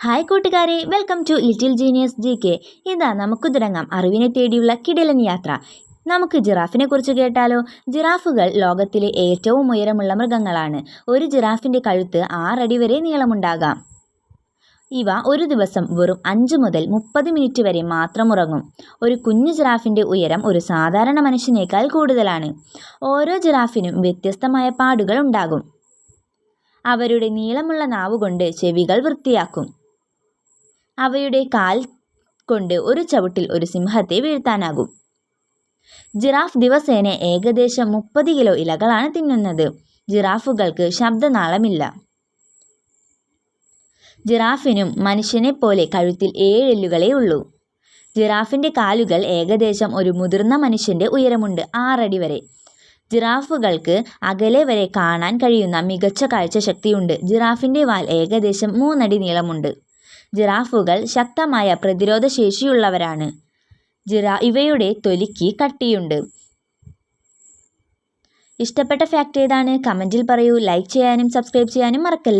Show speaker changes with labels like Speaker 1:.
Speaker 1: Hi കൂട്ടുകാരെ, welcome to little genius ജി.കെ. ഇതാ നമുക്ക് തുടങ്ങാം അറിവിനെ തേടിയുള്ള കിടിലൻ യാത്ര. നമുക്ക് ജിറാഫിനെ കുറിച്ച് കേട്ടാലോ. ജിറാഫുകൾ ലോകത്തിലെ ഏറ്റവും ഉയരമുള്ള മൃഗങ്ങളാണ്. ഒരു ജിറാഫിൻ്റെ കഴുത്ത് 6 അടി വരെ നീളമുണ്ടാകാം. ഇവ ഒരു ദിവസം വെറും 5 മുതൽ 30 മിനിറ്റ് വരെ മാത്രം ഉറങ്ങും. ഒരു കുഞ്ഞു ജിറാഫിൻ്റെ ഉയരം ഒരു സാധാരണ മനുഷ്യനേക്കാൾ കൂടുതലാണ്. ഓരോ ജിറാഫിനും വ്യത്യസ്തമായ പാടുകൾ ഉണ്ടാകും. അവരുടെ നീളമുള്ള നാവുകൊണ്ട് ചെവികൾ വൃത്തിയാക്കും. അവയുടെ കാൽ കൊണ്ട് ഒരു ചവിട്ടിൽ ഒരു സിംഹത്തെ വീഴ്ത്താനാകും. ജിറാഫ് ദിവസേന ഏകദേശം 30 കിലോ ഇലകളാണ് തിന്നുന്നത്. ജിറാഫുകൾക്ക് ശബ്ദനാളമില്ല. ജിറാഫിനും മനുഷ്യനെ പോലെ കഴുത്തിൽ 7 എല്ലുകളേ ഉള്ളൂ. ജിറാഫിൻ്റെ കാലുകൾ ഏകദേശം ഒരു മുതിർന്ന മനുഷ്യൻ്റെ ഉയരമുണ്ട്, 6 അടി വരെ. ജിറാഫുകൾക്ക് അകലെ വരെ കാണാൻ കഴിയുന്ന മികച്ച കാഴ്ചശക്തിയുണ്ട്. ജിറാഫിൻ്റെ വാൽ ഏകദേശം 3 അടി നീളമുണ്ട്. ജിറാഫുകൾ ശക്തമായ പ്രതിരോധ ശേഷിയുള്ളവരാണ്. ഇവയുടെ തൊലിക്ക് കട്ടിയുണ്ട്. ഇഷ്ടപ്പെട്ട ഫാക്ട് ഏതാണ്? കമൻറ്റിൽ പറയൂ. ലൈക്ക് ചെയ്യാനും സബ്സ്ക്രൈബ് ചെയ്യാനും മറക്കല്ലേ.